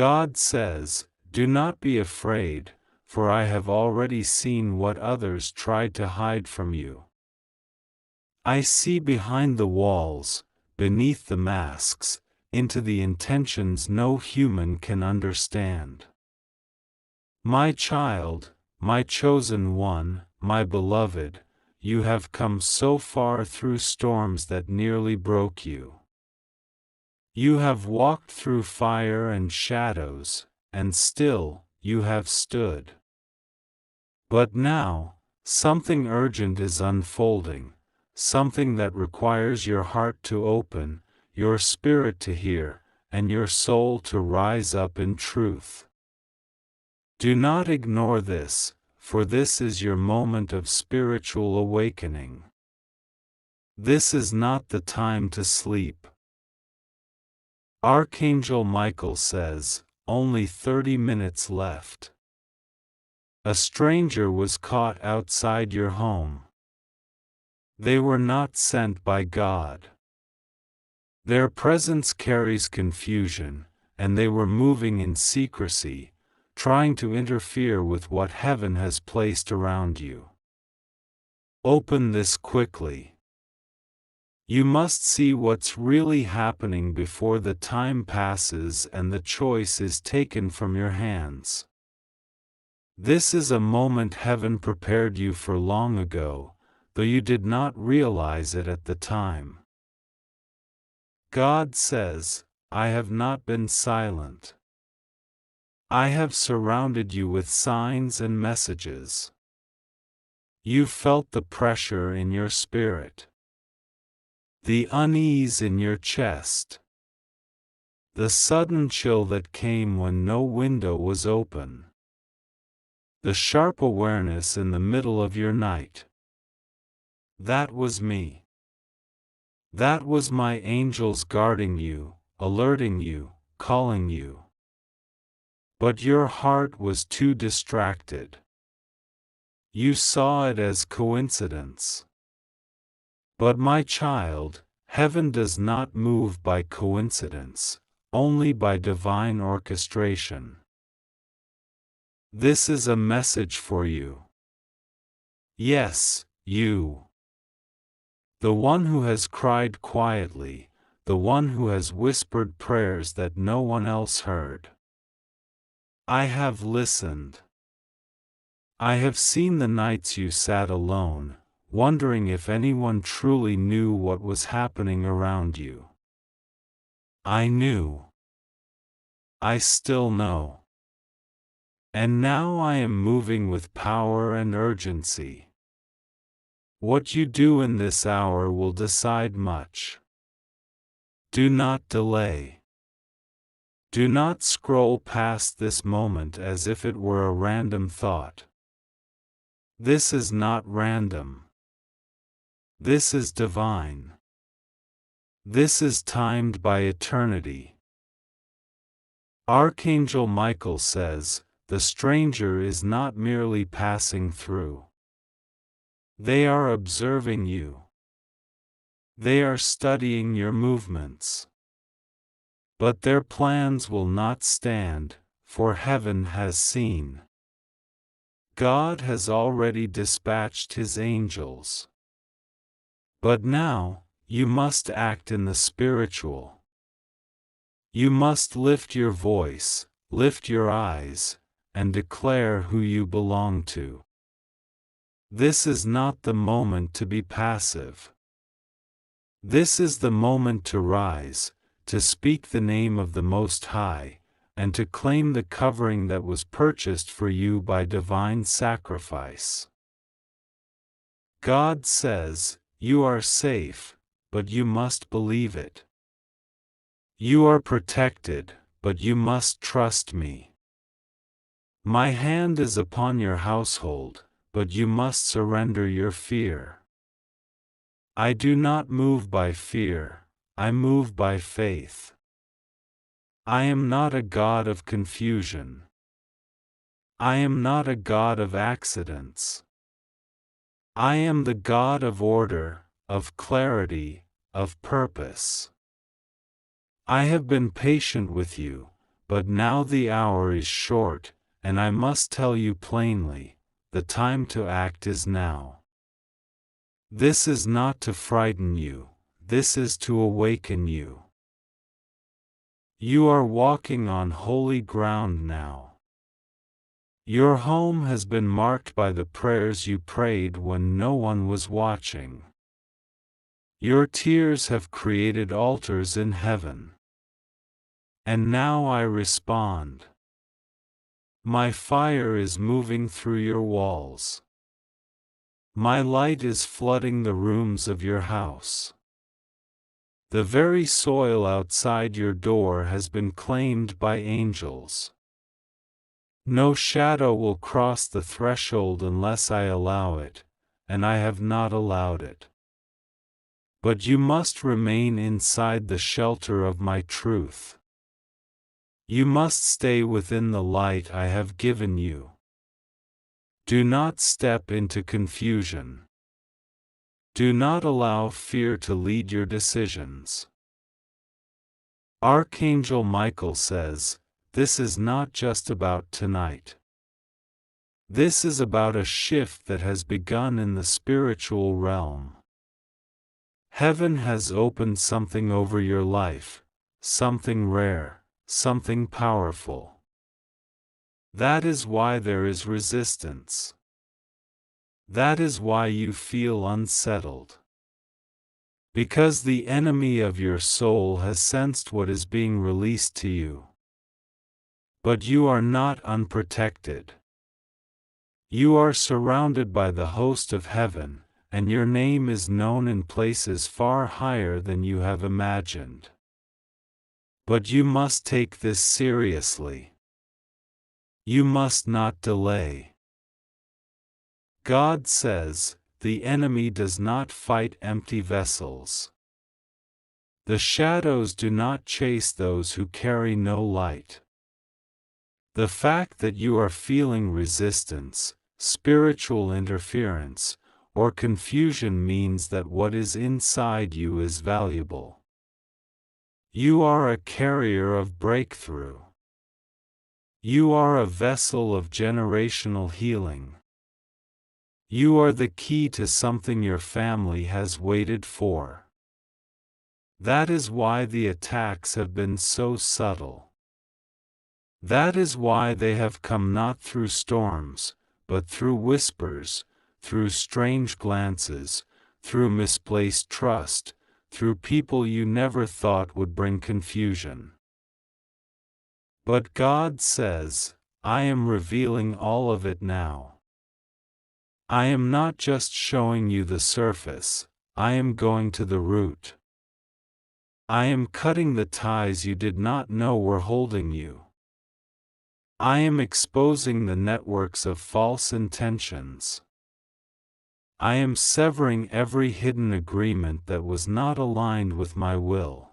God says, "Do not be afraid, for I have already seen what others tried to hide from you. I see behind the walls, beneath the masks, into the intentions no human can understand. My child, my chosen one, my beloved, you have come so far through storms that nearly broke you. You have walked through fire and shadows, and still, you have stood. But now, something urgent is unfolding, something that requires your heart to open, your spirit to hear, and your soul to rise up in truth. Do not ignore this, for this is your moment of spiritual awakening. This is not the time to sleep. Archangel Michael says, only 30 minutes left. A stranger was caught outside your home. They were not sent by God. Their presence carries confusion, and they were moving in secrecy, trying to interfere with what heaven has placed around you. Open this quickly. You must see what's really happening before the time passes and the choice is taken from your hands. This is a moment heaven prepared you for long ago, though you did not realize it at the time. God says, I have not been silent. I have surrounded you with signs and messages. You felt the pressure in your spirit, the unease in your chest, the sudden chill that came when no window was open, the sharp awareness in the middle of your night. That was me. That was my angels guarding you, alerting you, calling you. But your heart was too distracted. You saw it as coincidence. But my child, heaven does not move by coincidence, only by divine orchestration. This is a message for you. Yes, you. The one who has cried quietly, the one who has whispered prayers that no one else heard. I have listened. I have seen the nights you sat alone, wondering if anyone truly knew what was happening around you. I knew. I still know. And now I am moving with power and urgency. What you do in this hour will decide much. Do not delay. Do not scroll past this moment as if it were a random thought. This is not random. This is divine. This is timed by eternity. Archangel Michael says, the stranger is not merely passing through. They are observing you. They are studying your movements. But their plans will not stand, for heaven has seen. God has already dispatched his angels. But now, you must act in the spiritual. You must lift your voice, lift your eyes, and declare who you belong to. This is not the moment to be passive. This is the moment to rise, to speak the name of the Most High, and to claim the covering that was purchased for you by divine sacrifice. God says, you are safe, but you must believe it. You are protected, but you must trust me. My hand is upon your household, but you must surrender your fear. I do not move by fear, I move by faith. I am not a God of confusion. I am not a God of accidents. I am the God of order, of clarity, of purpose. I have been patient with you, but now the hour is short, and I must tell you plainly, the time to act is now. This is not to frighten you, this is to awaken you. You are walking on holy ground now. Your home has been marked by the prayers you prayed when no one was watching. Your tears have created altars in heaven. And now I respond. My fire is moving through your walls. My light is flooding the rooms of your house. The very soil outside your door has been claimed by angels. No shadow will cross the threshold unless I allow it, and I have not allowed it. But you must remain inside the shelter of my truth. You must stay within the light I have given you. Do not step into confusion. Do not allow fear to lead your decisions. Archangel Michael says, this is not just about tonight. This is about a shift that has begun in the spiritual realm. Heaven has opened something over your life, something rare, something powerful. That is why there is resistance. That is why you feel unsettled. Because the enemy of your soul has sensed what is being released to you. But you are not unprotected. You are surrounded by the host of heaven, and your name is known in places far higher than you have imagined. But you must take this seriously. You must not delay. God says, the enemy does not fight empty vessels. The shadows do not chase those who carry no light. The fact that you are feeling resistance, spiritual interference, or confusion means that what is inside you is valuable. You are a carrier of breakthrough. You are a vessel of generational healing. You are the key to something your family has waited for. That is why the attacks have been so subtle. That is why they have come not through storms, but through whispers, through strange glances, through misplaced trust, through people you never thought would bring confusion. But God says, I am revealing all of it now. I am not just showing you the surface, I am going to the root. I am cutting the ties you did not know were holding you. I am exposing the networks of false intentions. I am severing every hidden agreement that was not aligned with my will.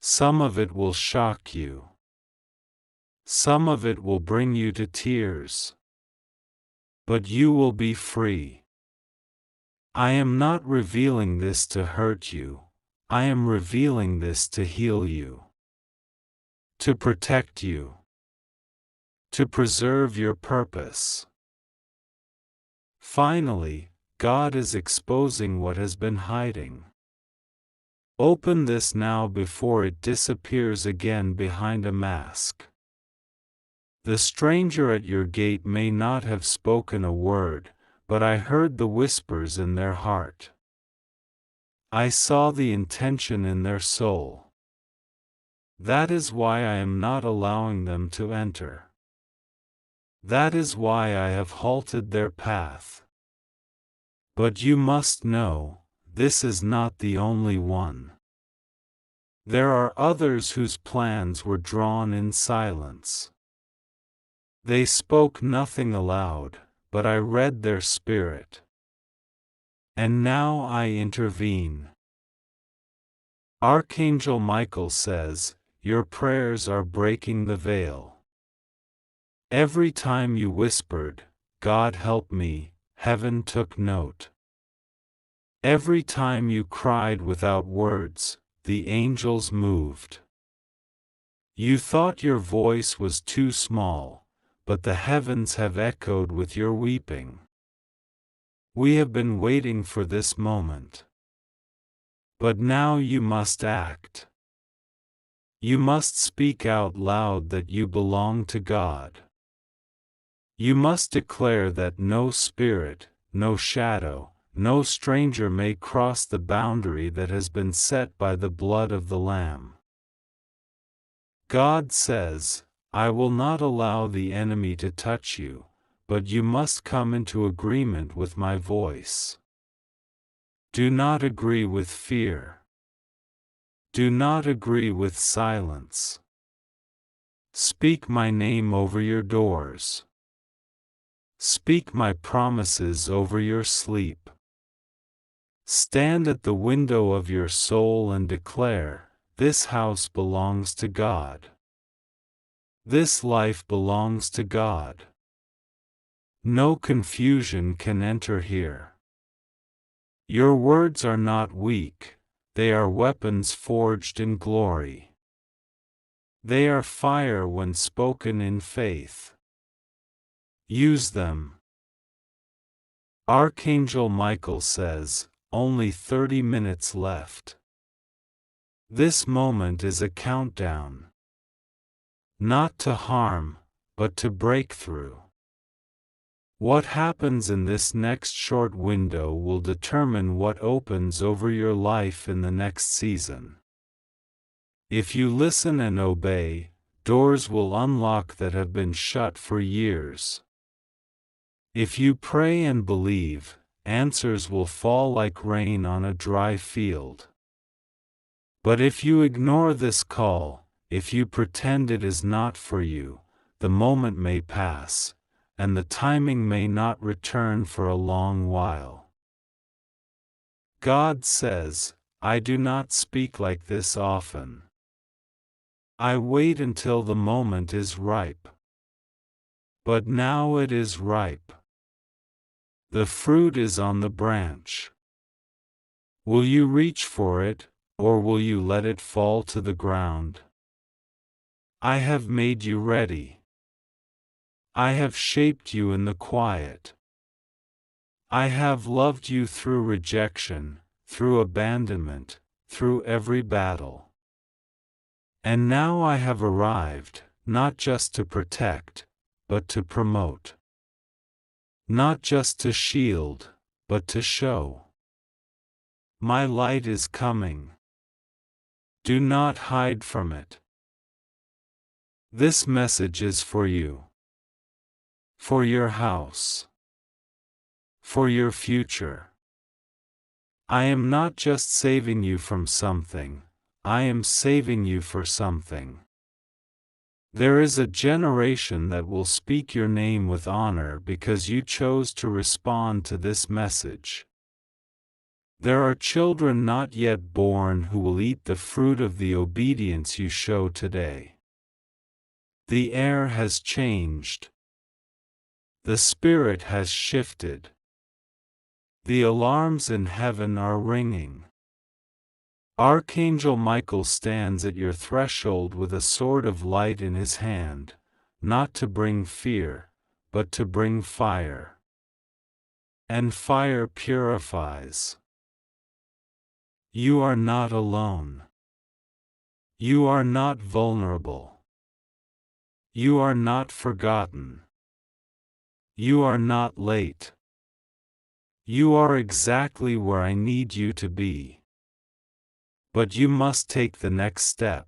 Some of it will shock you. Some of it will bring you to tears. But you will be free. I am not revealing this to hurt you. I am revealing this to heal you. To protect you. To preserve your purpose. Finally, God is exposing what has been hiding. Open this now before it disappears again behind a mask. The stranger at your gate may not have spoken a word, but I heard the whispers in their heart. I saw the intention in their soul. That is why I am not allowing them to enter. That is why I have halted their path. But you must know, this is not the only one. There are others whose plans were drawn in silence. They spoke nothing aloud, but I read their spirit. And now I intervene. Archangel Michael says, your prayers are breaking the veil. Every time you whispered, God help me, heaven took note. Every time you cried without words, the angels moved. You thought your voice was too small, but the heavens have echoed with your weeping. We have been waiting for this moment. But now you must act. You must speak out loud that you belong to God. You must declare that no spirit, no shadow, no stranger may cross the boundary that has been set by the blood of the Lamb. God says, I will not allow the enemy to touch you, but you must come into agreement with my voice. Do not agree with fear. Do not agree with silence. Speak my name over your doors. Speak my promises over your sleep. Stand at the window of your soul and declare, this house belongs to God. This life belongs to God. No confusion can enter here. Your words are not weak, they are weapons forged in glory. They are fire when spoken in faith. Use them. Archangel Michael says, only 30 minutes left. This moment is a countdown. Not to harm, but to breakthrough. What happens in this next short window will determine what opens over your life in the next season. If you listen and obey, doors will unlock that have been shut for years. If you pray and believe, answers will fall like rain on a dry field. But if you ignore this call, if you pretend it is not for you, the moment may pass, and the timing may not return for a long while. God says, I do not speak like this often. I wait until the moment is ripe. But now it is ripe. The fruit is on the branch. Will you reach for it, or will you let it fall to the ground? I have made you ready. I have shaped you in the quiet. I have loved you through rejection, through abandonment, through every battle. And now I have arrived, not just to protect, but to promote. Not just to shield, but to show. My light is coming. Do not hide from it. This message is for you. For your house. For your future. I am not just saving you from something, I am saving you for something. There is a generation that will speak your name with honor because you chose to respond to this message. There are children not yet born who will eat the fruit of the obedience you show today. The air has changed. The spirit has shifted. The alarms in heaven are ringing. Archangel Michael stands at your threshold with a sword of light in his hand, not to bring fear, but to bring fire. And fire purifies. You are not alone. You are not vulnerable. You are not forgotten. You are not late. You are exactly where I need you to be. But you must take the next step.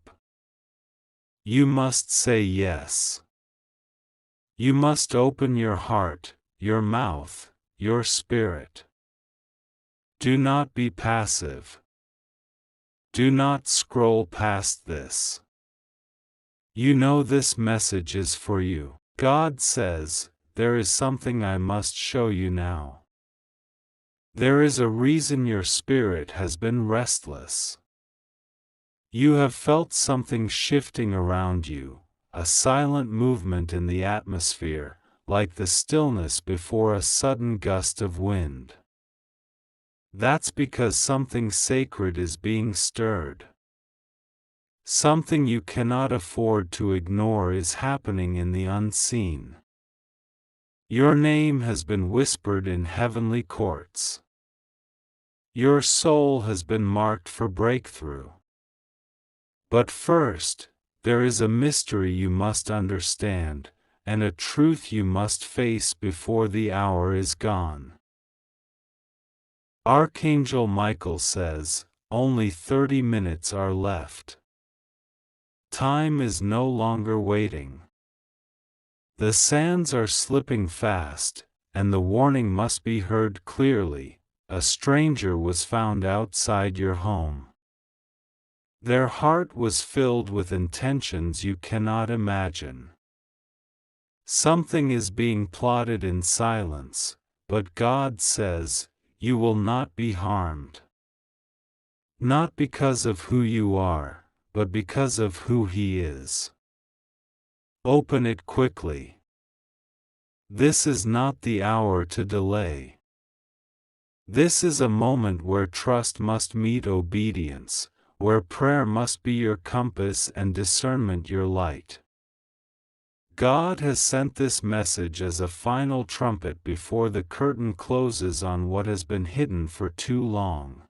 You must say yes. You must open your heart, your mouth, your spirit. Do not be passive. Do not scroll past this. You know this message is for you. God says, there is something I must show you now. There is a reason your spirit has been restless. You have felt something shifting around you, a silent movement in the atmosphere, like the stillness before a sudden gust of wind. That's because something sacred is being stirred. Something you cannot afford to ignore is happening in the unseen. Your name has been whispered in heavenly courts. Your soul has been marked for breakthrough. But first, there is a mystery you must understand, and a truth you must face before the hour is gone. Archangel Michael says, only 30 minutes are left. Time is no longer waiting. The sands are slipping fast, and the warning must be heard clearly. A stranger was found outside your home. Their heart was filled with intentions you cannot imagine. Something is being plotted in silence, but God says, you will not be harmed. Not because of who you are, but because of who He is. Open it quickly. This is not the hour to delay. This is a moment where trust must meet obedience, where prayer must be your compass and discernment your light. God has sent this message as a final trumpet before the curtain closes on what has been hidden for too long.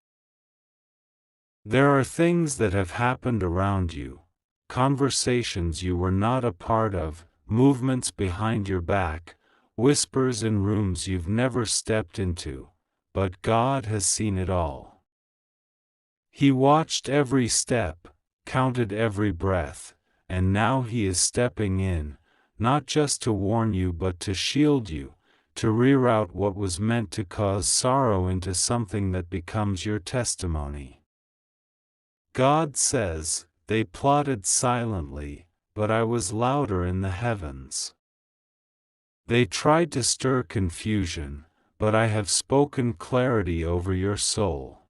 There are things that have happened around you, conversations you were not a part of, movements behind your back, whispers in rooms you've never stepped into, but God has seen it all. He watched every step, counted every breath, and now He is stepping in, not just to warn you but to shield you, to reroute what was meant to cause sorrow into something that becomes your testimony. God says, they plotted silently, but I was louder in the heavens. They tried to stir confusion, but I have spoken clarity over your soul.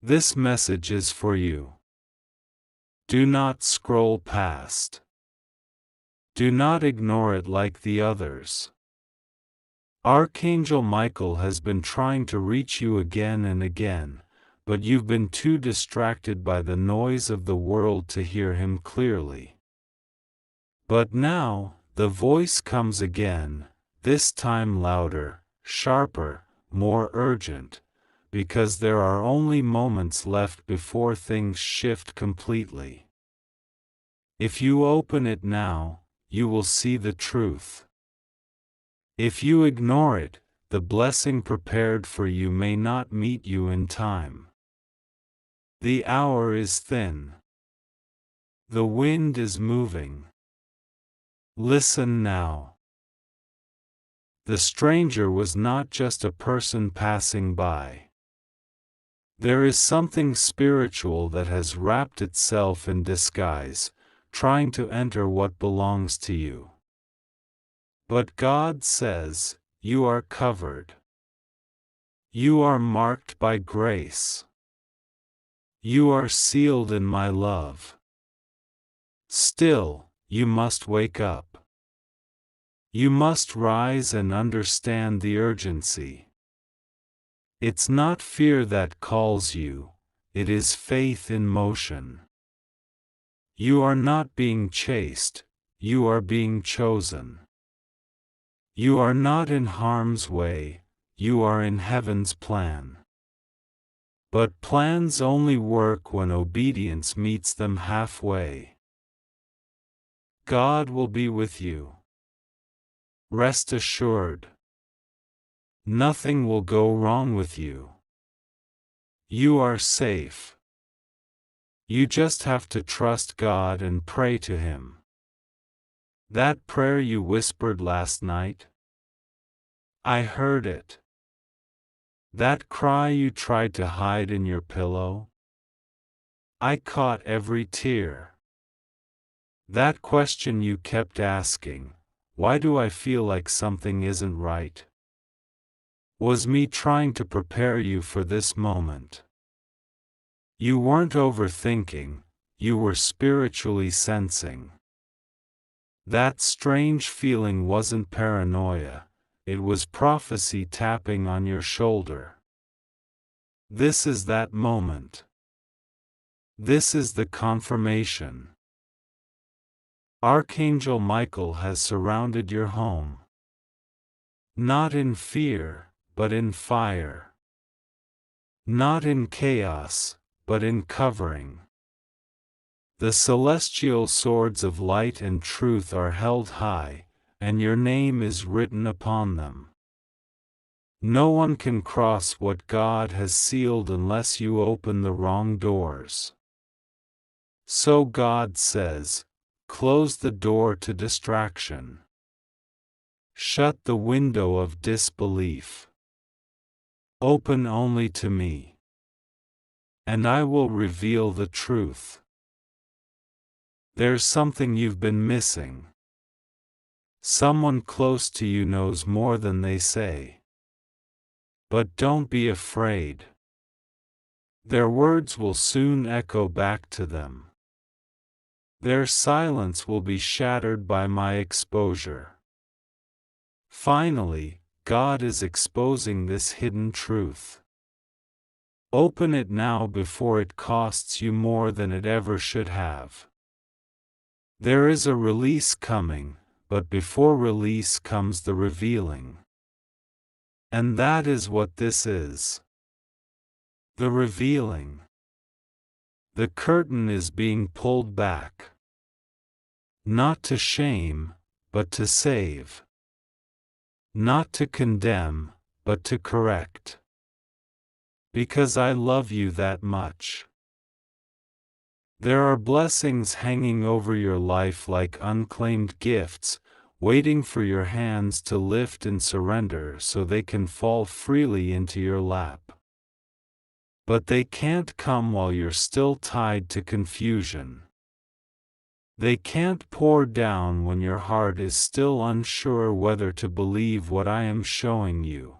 This message is for you. Do not scroll past. Do not ignore it like the others. Archangel Michael has been trying to reach you again and again, but you've been too distracted by the noise of the world to hear him clearly. But now, the voice comes again, this time louder, sharper, more urgent, because there are only moments left before things shift completely. If you open it now, you will see the truth. If you ignore it, the blessing prepared for you may not meet you in time. The hour is thin. The wind is moving. Listen now. The stranger was not just a person passing by. There is something spiritual that has wrapped itself in disguise, trying to enter what belongs to you. But God says, you are covered. You are marked by grace. You are sealed in my love. Still, you must wake up. You must rise and understand the urgency. It's not fear that calls you, it is faith in motion. You are not being chased, you are being chosen. You are not in harm's way, you are in heaven's plan. But plans only work when obedience meets them halfway. God will be with you. Rest assured. Nothing will go wrong with you. You are safe. You just have to trust God and pray to Him. That prayer you whispered last night? I heard it. That cry you tried to hide in your pillow? I caught every tear. That question you kept asking, why do I feel like something isn't right? Was me trying to prepare you for this moment. You weren't overthinking, you were spiritually sensing. That strange feeling wasn't paranoia, it was prophecy tapping on your shoulder. This is that moment. This is the confirmation. Archangel Michael has surrounded your home. Not in fear, but in fire. Not in chaos, but in covering. The celestial swords of light and truth are held high, and your name is written upon them. No one can cross what God has sealed unless you open the wrong doors. So God says, close the door to distraction. Shut the window of disbelief. Open only to me, and I will reveal the truth. There's something you've been missing. Someone close to you knows more than they say. But don't be afraid. Their words will soon echo back to them. Their silence will be shattered by my exposure. Finally, God is exposing this hidden truth. Open it now before it costs you more than it ever should have. There is a release coming, but before release comes the revealing. And that is what this is. The revealing. The curtain is being pulled back. Not to shame, but to save. Not to condemn, but to correct. Because I love you that much. There are blessings hanging over your life like unclaimed gifts, waiting for your hands to lift and surrender so they can fall freely into your lap. But they can't come while you're still tied to confusion. They can't pour down when your heart is still unsure whether to believe what I am showing you.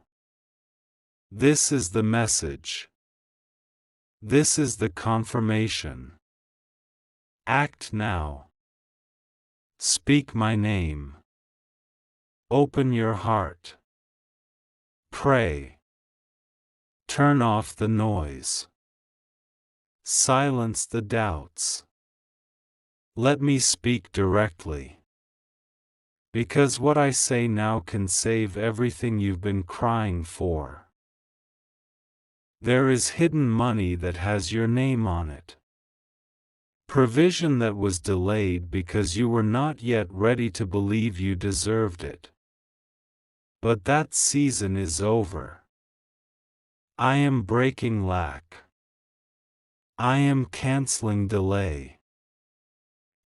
This is the message. This is the confirmation. Act now. Speak my name. Open your heart. Pray. Turn off the noise. Silence the doubts. Let me speak directly. Because what I say now can save everything you've been crying for. There is hidden money that has your name on it. Provision that was delayed because you were not yet ready to believe you deserved it. But that season is over. I am breaking lack. I am canceling delay.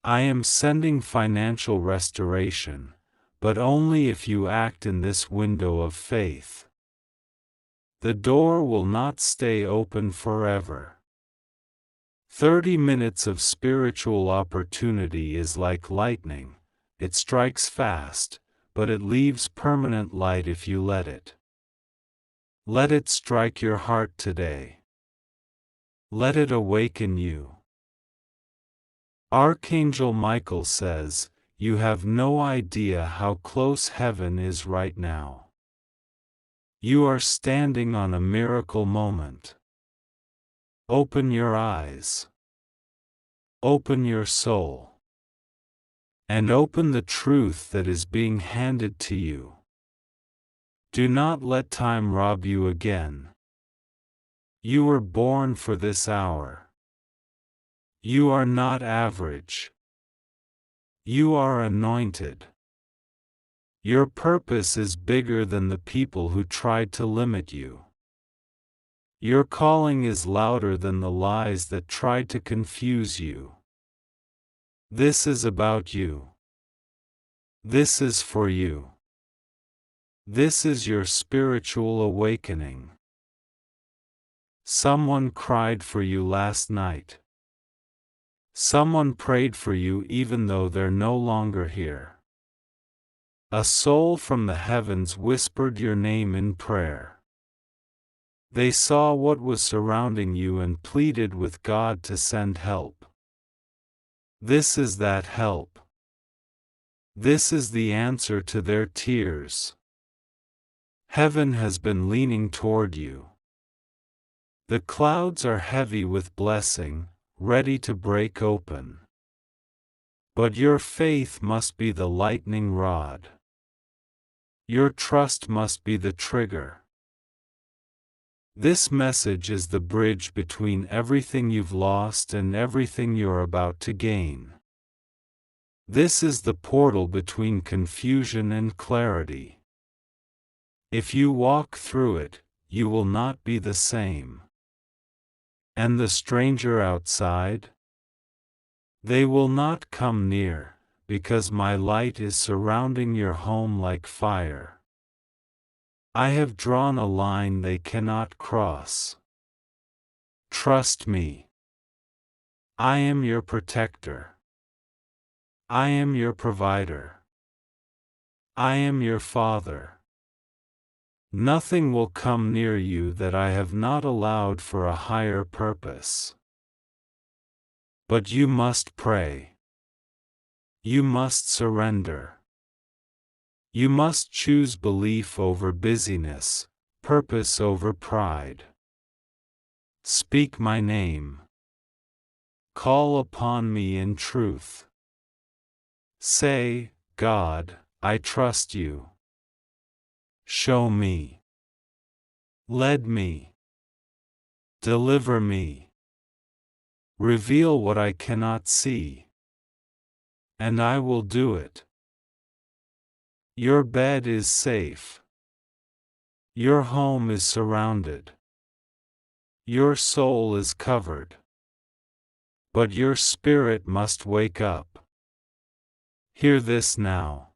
I am sending financial restoration, but only if you act in this window of faith. The door will not stay open forever. 30 minutes of spiritual opportunity is like lightning. It strikes fast, but it leaves permanent light if you let it. Let it strike your heart today. Let it awaken you. Archangel Michael says, you have no idea how close heaven is right now. You are standing on a miracle moment. Open your eyes. Open your soul. And open the truth that is being handed to you. Do not let time rob you again. You were born for this hour. You are not average. You are anointed. Your purpose is bigger than the people who tried to limit you. Your calling is louder than the lies that tried to confuse you. This is about you. This is for you. This is your spiritual awakening. Someone cried for you last night. Someone prayed for you even though they're no longer here. A soul from the heavens whispered your name in prayer. They saw what was surrounding you and pleaded with God to send help. This is that help. This is the answer to their tears. Heaven has been leaning toward you. The clouds are heavy with blessing, ready to break open. But your faith must be the lightning rod. Your trust must be the trigger. This message is the bridge between everything you've lost and everything you're about to gain. This is the portal between confusion and clarity. If you walk through it, you will not be the same. And the stranger outside? They will not come near, because my light is surrounding your home like fire. I have drawn a line they cannot cross. Trust me. I am your protector. I am your provider. I am your father. Nothing will come near you that I have not allowed for a higher purpose. But you must pray. You must surrender. You must choose belief over busyness, purpose over pride. Speak my name. Call upon me in truth. Say, God, I trust you. Show me. Lead me. Deliver me. Reveal what I cannot see. And I will do it. Your bed is safe. Your home is surrounded. Your soul is covered. But your spirit must wake up. Hear this now.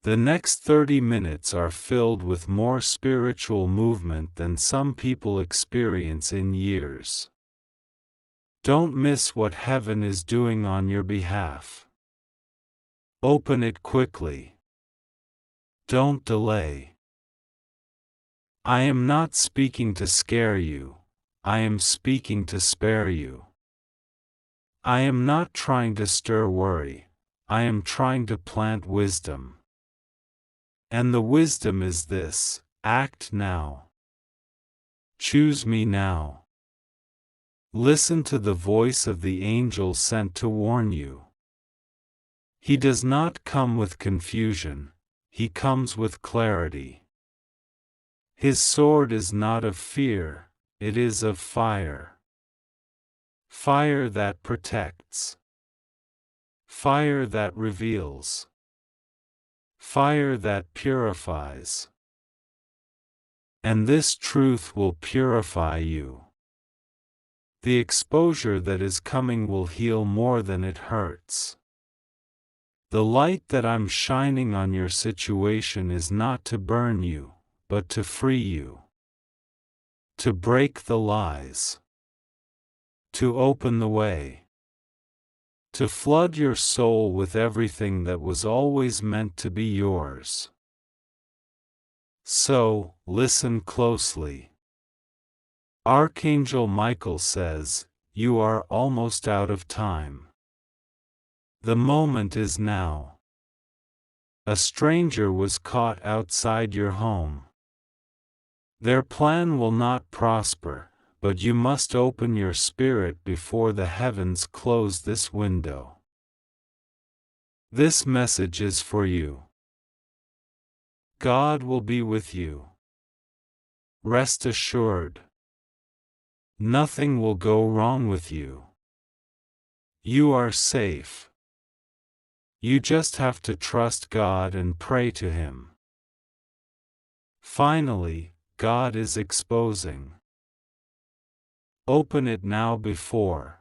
The next 30 minutes are filled with more spiritual movement than some people experience in years. Don't miss what heaven is doing on your behalf. Open it quickly. Don't delay. I am not speaking to scare you, I am speaking to spare you. I am not trying to stir worry, I am trying to plant wisdom. And the wisdom is this: act now. Choose me now. Listen to the voice of the angel sent to warn you. He does not come with confusion, he comes with clarity. His sword is not of fear, it is of fire. Fire that protects. Fire that reveals. Fire that purifies. And this truth will purify you. The exposure that is coming will heal more than it hurts. The light that I'm shining on your situation is not to burn you, but to free you. To break the lies. To open the way. To flood your soul with everything that was always meant to be yours. So, listen closely. Archangel Michael says, you are almost out of time. The moment is now. A stranger was caught outside your home. Their plan will not prosper, but you must open your spirit before the heavens close this window. This message is for you. God will be with you. Rest assured. Nothing will go wrong with you. You are safe. You just have to trust God and pray to Him. Finally, God is exposing. Open it now before